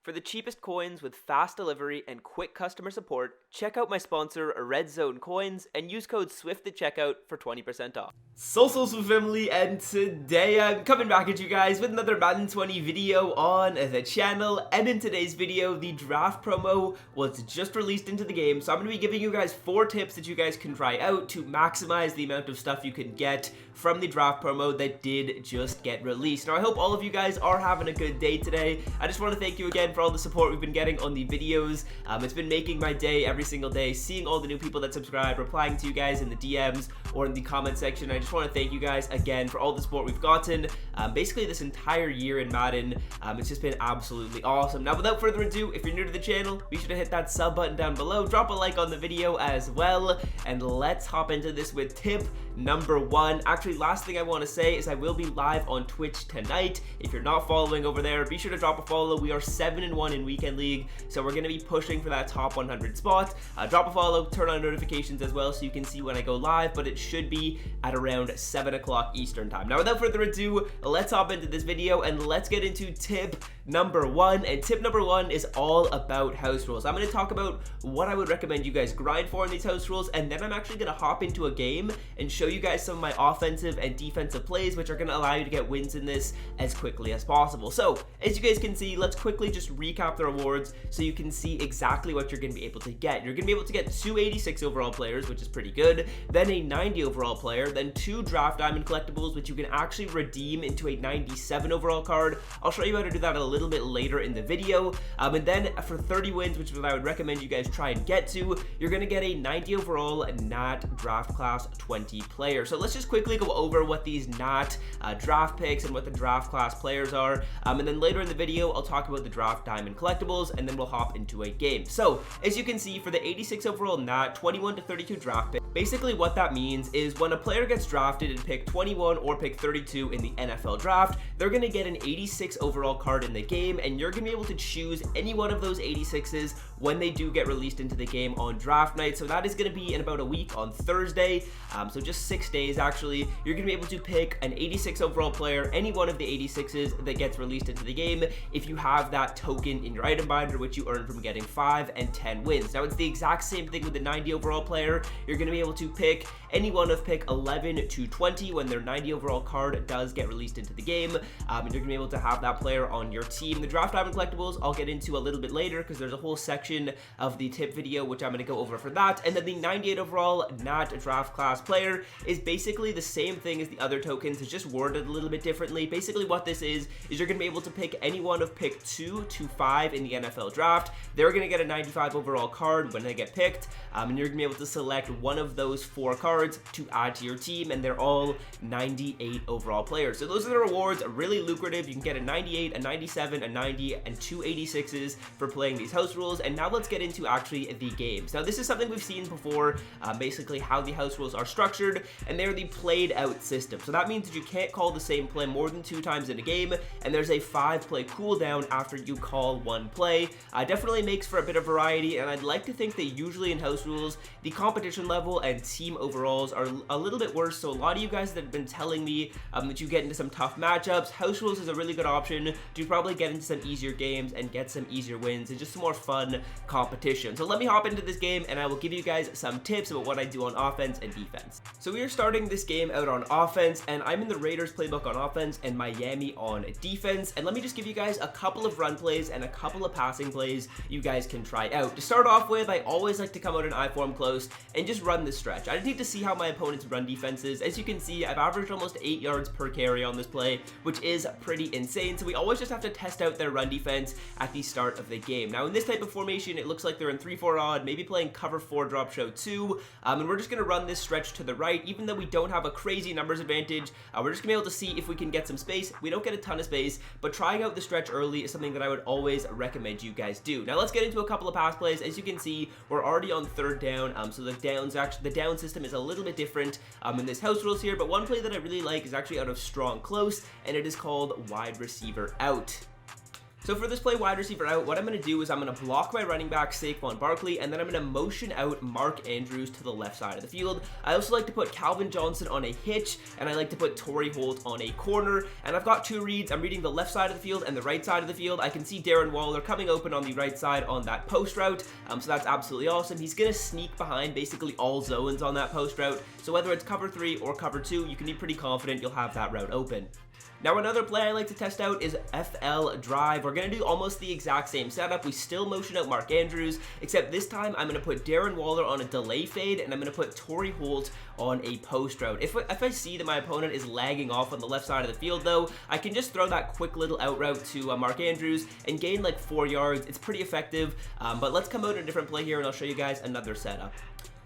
For the cheapest coins with fast delivery and quick customer support, check out my sponsor Red Zone Coins and use code SWIFT at checkout for 20% off. So family, and today I'm coming back at you guys with another Madden 20 video on the channel. And in today's video, the draft promo was just released into the game, so I'm going to be giving you guys 4 tips that you guys can try out to maximize the amount of stuff you can get from the draft promo that did just get released. Now I hope all of you guys are having a good day today. I just want to thank you again for all the support we've been getting on the videos. It's been making my day every single day, seeing all the new people that subscribe, replying to you guys in the DMs or in the comment section. I just want to thank you guys again for all the support we've gotten basically this entire year in Madden. It's just been absolutely awesome. Now without further ado, if you're new to the channel, be sure to hit that sub button down below, drop a like on the video as well, and let's hop into this with tip number 1. Actually, last thing I want to say is I will be live on Twitch tonight. If you're not following over there, be sure to drop a follow. We are 7-1 in Weekend League, so we're going to be pushing for that top 100 spot. Drop a follow, turn on notifications as well so you can see when I go live, but it should be at around 7 o'clock Eastern time. Now without further ado, let's hop into this video and let's get into tip number 1. And tip number 1 is all about house rules. I'm going to talk about what I would recommend you guys grind for in these house rules, and then I'm actually going to hop into a game and show you guys some of my offensive and defensive plays which are going to allow you to get wins in this as quickly as possible. So as you guys can see, let's quickly just recap the rewards so you can see exactly what you're going to be able to get. You're going to be able to get 2 86 overall players, which is pretty good, then a 90 overall player, then 2 draft diamond collectibles which you can actually redeem into a 97 overall card. I'll show you how to do that a little bit later in the video. And then for 30 wins, which is what I would recommend you guys try and get to, you're going to get a 90 overall NAT draft class 20 player. So let's just quickly go over what these NAT draft picks and what the draft class players are, and then later in the video I'll talk about the draft diamond collectibles, and then we'll hop into a game. So as you can see, for the 86 overall NAT 21 to 32 draft pick, basically what that means is when a player gets drafted and pick 21 or pick 32 in the NFL draft, they're going to get an 86 overall card in the game, and you're going to be able to choose any one of those 86s when they do get released into the game on draft night. So that is going to be in about a week on Thursday, so just 6 days actually. You're going to be able to pick an 86 overall player, any one of the 86s that gets released into the game, if you have that token in your item binder, which you earn from getting 5 and 10 wins. Now it's the exact same thing with the 90 overall player. You're going to be able to pick any one of pick 11 to 20 when their 90 overall card does get released into the game, and you're going to be able to have that player on your team. The draft diamond collectibles I'll get into a little bit later because there's a whole section of the tip video which I'm going to go over for that. And then the 98 overall NAT draft class player is basically the same thing as the other tokens. It's just worded a little bit differently. Basically what this is you're going to be able to pick any one of pick 2 to 5 in the NFL draft. They're going to get a 95 overall card when they get picked, and you're going to be able to select one of those 4 cards to add to your team, and they're all 98 overall players. So those are the rewards, really lucrative. You can get a 98, a 97, a 90, and 2 86s for playing these house rules. And now let's get into actually the games. Now this is something we've seen before, basically how the house rules are structured, and they're the played out system. So that means that you can't call the same play more than 2 times in a game, and there's a 5 play cooldown after you call 1 play. Definitely makes for a bit of variety, and I'd like to think that usually in house rules the competition level and team overalls are a little bit worse. So a lot of you guys that have been telling me that you get into some tough matchups, house rules is a really good option to probably get into some easier games and get some easier wins and just some more fun competition. So let me hop into this game and I will give you guys some tips about what I do on offense and defense. So we are starting this game out on offense, and I'm in the Raiders playbook on offense and Miami on defense. And let me just give you guys a couple of run plays and a couple of passing plays you guys can try out. To start off with, I always like to come out in I form close and just run this stretch. I just need to see how my opponent's run defense is. As you can see, I've averaged almost 8 yards per carry on this play, which is pretty insane. So we always just have to test out their run defense at the start of the game. Now in this type of formation, it looks like they're in 3-4 odd, maybe playing cover 4 drop show 2, and we're just going to run this stretch to the right. Even though we don't have a crazy numbers advantage, we're just going to be able to see if we can get some space. We don't get a ton of space, but trying out the stretch early is something that I would always recommend you guys do. Now let's get into a couple of pass plays. As you can see, we're already on 3rd down, so the down system is a little bit different in this house rules here, but one play that I really like is actually out of strong close, and it is called wide receiver out. So for this play wide receiver out, what I'm going to do is I'm going to block my running back Saquon Barkley, and then I'm going to motion out Mark Andrews to the left side of the field. I also like to put Calvin Johnson on a hitch, and I like to put Torrey Holt on a corner. And I've got two reads. I'm reading the left side of the field and the right side of the field. I can see Darren Waller coming open on the right side on that post route, so that's absolutely awesome. He's going to sneak behind basically all zones on that post route, so whether it's cover 3 or cover 2, you can be pretty confident you'll have that route open. Now another play I like to test out is FL drive. We're going to do almost the exact same setup. We still motion out Mark Andrews, except this time I'm going to put Darren Waller on a delay fade, and I'm going to put Torrey Holt on a post route. If I see that my opponent is lagging off on the left side of the field though, I can just throw that quick little out route to Mark Andrews and gain like 4 yards. It's pretty effective, but let's come out in a different play here and I'll show you guys another setup.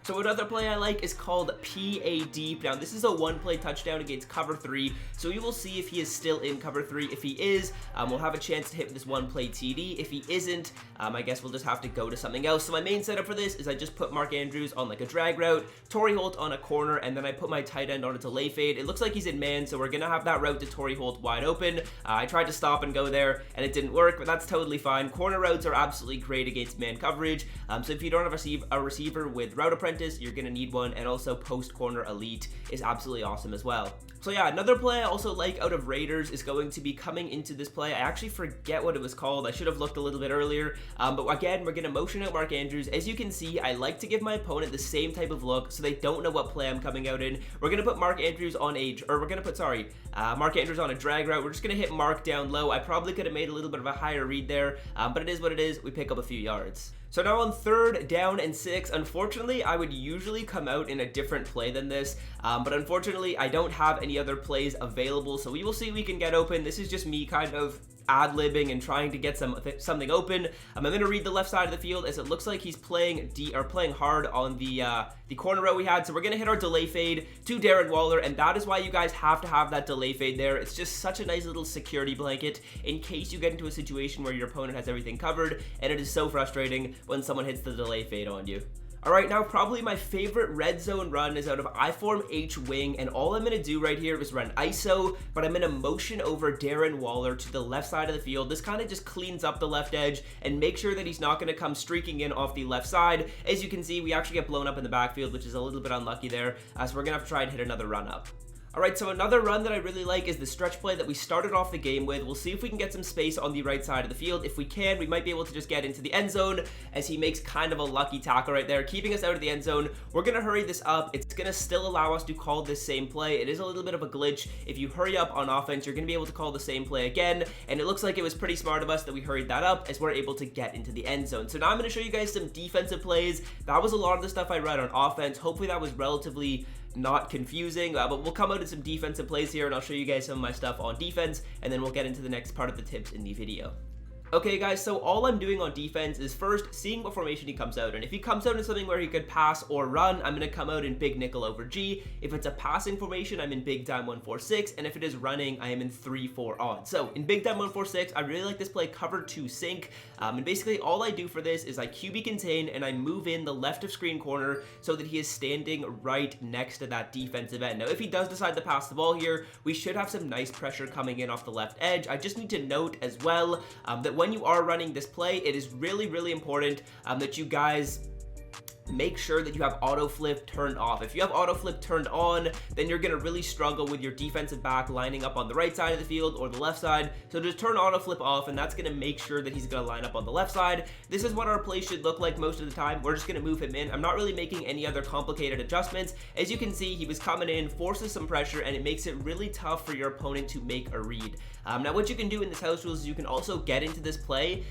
So another play I like is called PA Deep. Now this is a one-play touchdown against cover 3, so we will see if he is still in cover 3. If he is, we'll have a chance to hit this one-play TD. If he isn't, I guess we'll just have to go to something else. So my main setup for this is I just put Mark Andrews on like a drag route, Torrey Holt on a corner, and then I put my tight end on a delay fade. It looks like he's in man, so we're gonna have that route to Torrey Holt wide open. I tried to stop and go there, and it didn't work, but that's totally fine. Corner routes are absolutely great against man coverage, so if you don't have a receiver with Route Apprentice, you're going to need one, and also post corner elite is absolutely awesome as well. So yeah, another play I also like out of Raiders is going to be coming into this play. I actually forget what it was called. I should have looked a little bit earlier, but again, we're going to motion out Mark Andrews. As you can see, I like to give my opponent the same type of look so they don't know what play I'm coming out in. We're going to put Mark Andrews on Mark Andrews on a drag route. We're just going to hit Mark down low. I probably could have made a little bit of a higher read there, but it is what it is. We pick up a few yards. So now on 3rd down and 6, unfortunately, I would usually come out in a different play than this, but unfortunately, I don't have any other plays available, so we will see if we can get open. This is just me kind of ad-libbing and trying to get something open. I'm going to read the left side of the field as it looks like he's playing hard on the corner route we had. So we're going to hit our delay fade to Darren Waller, and that is why you guys have to have that delay fade there. It's just such a nice little security blanket in case you get into a situation where your opponent has everything covered, and it is so frustrating when someone hits the delay fade on you. Alright, now probably my favorite red zone run is out of I form H wing, and all I'm going to do right here is run ISO, but I'm going to motion over Darren Waller to the left side of the field. This kind of just cleans up the left edge and make sure that he's not going to come streaking in off the left side. As you can see, we actually get blown up in the backfield, which is a little bit unlucky there, so we're going to have to try and hit another run up. Alright, so another run that I really like is the stretch play that we started off the game with. We'll see if we can get some space on the right side of the field. If we can, we might be able to just get into the end zone as he makes kind of a lucky tackle right there, keeping us out of the end zone. We're going to hurry this up. It's going to still allow us to call this same play. It is a little bit of a glitch. If you hurry up on offense, you're going to be able to call the same play again, and it looks like it was pretty smart of us that we hurried that up as we're able to get into the end zone. So now I'm going to show you guys some defensive plays. That was a lot of the stuff I read on offense. Hopefully that was relatively not confusing, but we'll come out in some defensive plays here and I'll show you guys some of my stuff on defense, and then we'll get into the next part of the tips in the video. Okay guys, so all I'm doing on defense is first seeing what formation he comes out in. If he comes out in something where he could pass or run, I'm going to come out in big nickel over G. If it's a passing formation, I'm in big dime 1-4-6, and if it is running, I am in 3-4 odd. So in big dime 1-4-6, I really like this play cover 2 sync, and basically all I do for this is I QB contain and I move in the left of screen corner so that he is standing right next to that defensive end. Now if he does decide to pass the ball here, we should have some nice pressure coming in off the left edge. I just need to note as well that when you are running this play, it is really important that you guys make sure that you have auto flip turned off. If you have auto flip turned on, then you're gonna really struggle with your defensive back lining up on the right side of the field or the left side. So just turn auto flip off, and that's gonna make sure that he's gonna line up on the left side. This is what our play should look like most of the time. We're just gonna move him in. I'm not really making any other complicated adjustments. As you can see, he was coming in, forces some pressure, and it makes it really tough for your opponent to make a read. Now what you can do in this house rules is you can also get into this play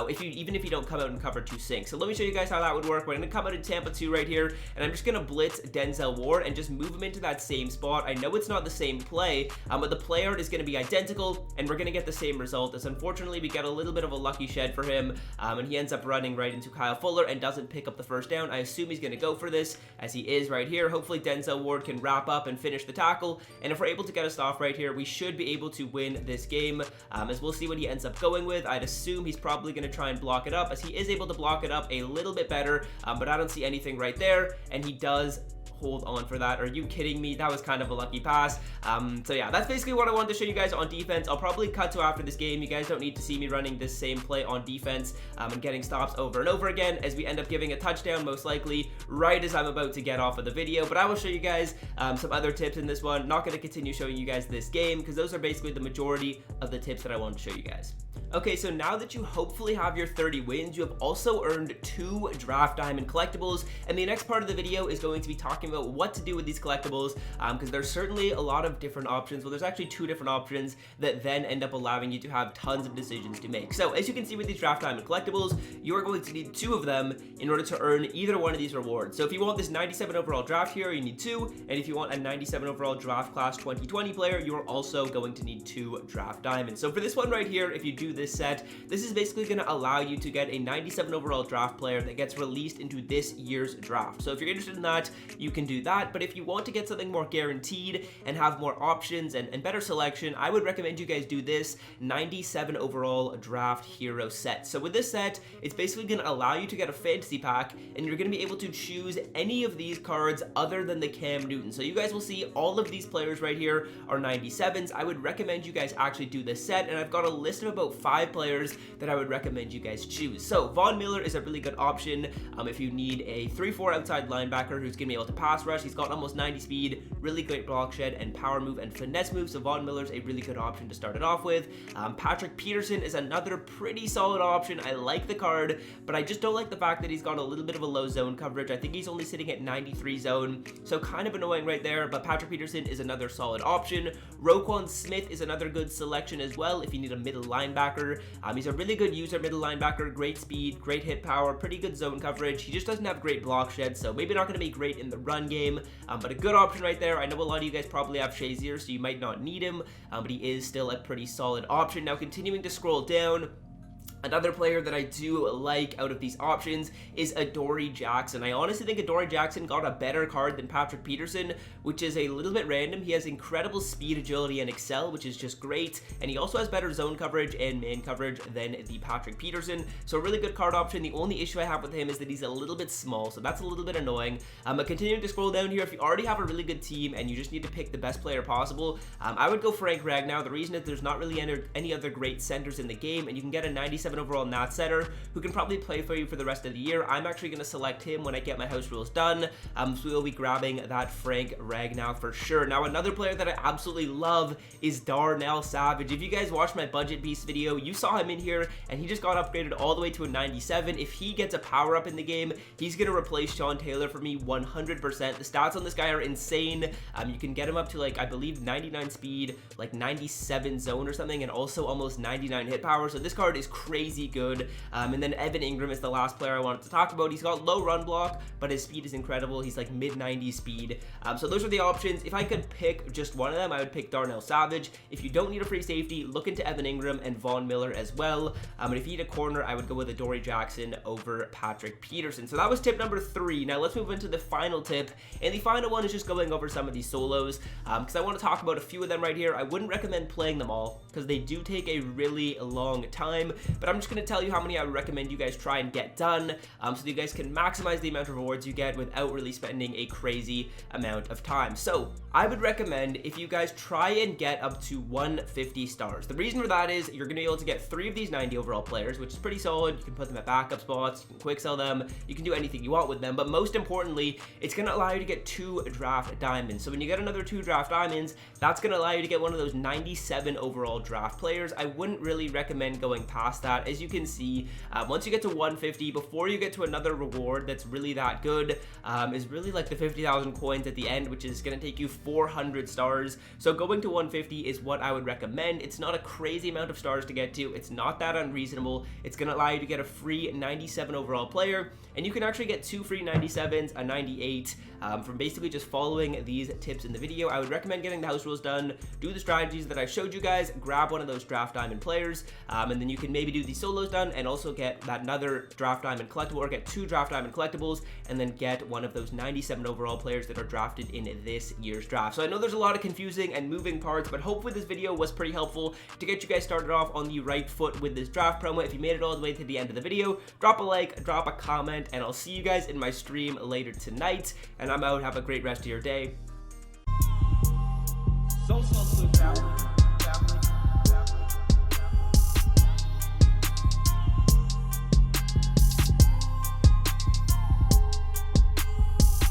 even if you don't come out and cover 2 sync. So let me show you guys how that would work. We're gonna come out in Tampa 2 right here, and I'm just gonna blitz Denzel Ward and just move him into that same spot. I know it's not the same play, but the play art is gonna be identical, and we're gonna get the same result. As unfortunately we get a little bit of a lucky shed for him, and he ends up running right into Kyle Fuller and doesn't pick up the first down. I assume he's gonna go for this, as he is right here. Hopefully Denzel Ward can wrap up and finish the tackle, and if we're able to get us off right here, we should be able to win this game, as we'll see what he ends up going with. I'd assume he's probably gonna try and block it up, as he is able to block it up a little bit better, but I don't see anything right there, and he does hold on for that. Are you kidding me? That was kind of a lucky pass. So yeah, that's basically what I wanted to show you guys on defense. I'll probably cut to after this game. You guys don't need to see me running this same play on defense and getting stops over and over again, as we end up giving a touchdown most likely right as I'm about to get off of the video. But I will show you guys some other tips in this one. Not going to continue showing you guys this game because those are basically the majority of the tips that I want to show you guys. Okay, so now that you hopefully have your 30 wins, you have also earned 2 draft diamond collectibles, and the next part of the video is going to be talking about what to do with these collectibles, because there's certainly a lot of different options. Well, there's actually 2 different options that then end up allowing you to have tons of decisions to make. So as you can see with these draft diamond collectibles, you are going to need 2 of them in order to earn either one of these rewards. So if you want this 97 overall draft hero, you need 2, and if you want a 97 overall draft class 2020 player, you are also going to need 2 draft diamonds. So for this one right here, if you do this set, this is basically going to allow you to get a 97 overall draft player that gets released into this year's draft. So if you're interested in that, you can do that. But if you want to get something more guaranteed and have more options and better selection, I would recommend you guys do this 97 overall draft hero set. So with this set, it's basically going to allow you to get a fantasy pack, and you're going to be able to choose any of these cards other than the Cam Newton. So you guys will see all of these players right here are 97s. I would recommend you guys actually do this set, and I've got a list of about 5 players that I would recommend you guys choose. So Von Miller is a really good option if you need a 3-4 outside linebacker who's going to be able to pass rush. He's got almost 90 speed, really great block shed and power move and finesse move, so Von Miller's a really good option to start it off with. Patrick Peterson is another pretty solid option. I like the card, but I just don't like the fact that he's got a little bit of a low zone coverage. I think he's only sitting at 93 zone, so kind of annoying right there, but Patrick Peterson is another solid option. Roquan Smith is another good selection as well if you need a middle linebacker. He's a really good user middle linebacker, great speed, great hit power, pretty good zone coverage. He just doesn't have great block shed, so maybe not going to be great in the run game, but a good option right there. I know a lot of you guys probably have Shazier, so you might not need him, but he is still a pretty solid option. Now continuing to scroll down, another player that I do like out of these options is Adoree Jackson. I honestly think Adoree Jackson got a better card than Patrick Peterson, which is a little bit random. He has incredible speed, agility, and excel, which is just great, and he also has better zone coverage and man coverage than the Patrick Peterson, so a really good card option. The only issue I have with him is that he's a little bit small, so that's a little bit annoying. But continuing to scroll down here, if you already have a really good team and you just need to pick the best player possible, I would go Frank Ragnow. The reason is there's not really any other great centers in the game, and you can get a 97 overall Nat setter who can probably play for you for the rest of the year. I'm actually going to select him when I get my house rules done, so we'll be grabbing that Frank Ragnow for sure. Now another player that I absolutely love is Darnell Savage. If you guys watched my budget beast video, you saw him in here and he just got upgraded all the way to a 97. If he gets a power up in the game, he's going to replace Sean Taylor for me 100%. The stats on this guy are insane. You can get him up to, like, I believe 99 speed, like 97 zone or something, and also almost 99 hit power, so this card is crazy good. And then Evan Ingram is the last player I wanted to talk about. He's got low run block, but his speed is incredible. He's like mid 90s speed. So those are the options. If I could pick just one of them, I would pick Darnell Savage. If you don't need a free safety, look into Evan Ingram and Von Miller as well. And if you need a corner, I would go with Adoree Jackson over Patrick Peterson. So that was tip number 3. Now let's move into the final tip, and the final one is just going over some of these solos, because I want to talk about a few of them right here. I wouldn't recommend playing them all because they do take a really long time, but I'm just going to tell you how many I would recommend you guys try and get done, so that you guys can maximize the amount of rewards you get without really spending a crazy amount of time. So I would recommend if you guys try and get up to 150 stars. The reason for that is you're going to be able to get 3 of these 90 overall players, which is pretty solid. You can put them at backup spots, you can quick sell them, you can do anything you want with them, but most importantly, it's going to allow you to get 2 draft diamonds. So when you get another 2 draft diamonds, that's going to allow you to get one of those 97 overall draft players. I wouldn't really recommend going past that. As you can see, once you get to 150, before you get to another reward that's really that good, is really like the 50,000 coins at the end, which is going to take you 400 stars. So going to 150 is what I would recommend. It's not a crazy amount of stars to get to. It's not that unreasonable. It's going to allow you to get a free 97 overall player, and you can actually get 2 free 97s, a 98, from basically just following these tips in the video. I would recommend getting the house rules done, do the strategies that I showed you guys, grab one of those draft diamond players, and then you can maybe do do the solos done and also get that another draft diamond collectible, or get 2 draft diamond collectibles, and then get one of those 97 overall players that are drafted in this year's draft. So I know there's a lot of confusing and moving parts, but hopefully this video was pretty helpful to get you guys started off on the right foot with this draft promo. If you made it all the way to the end of the video, drop a like, drop a comment, and I'll see you guys in my stream later tonight. And I'm out. Have a great rest of your day. So, so, so,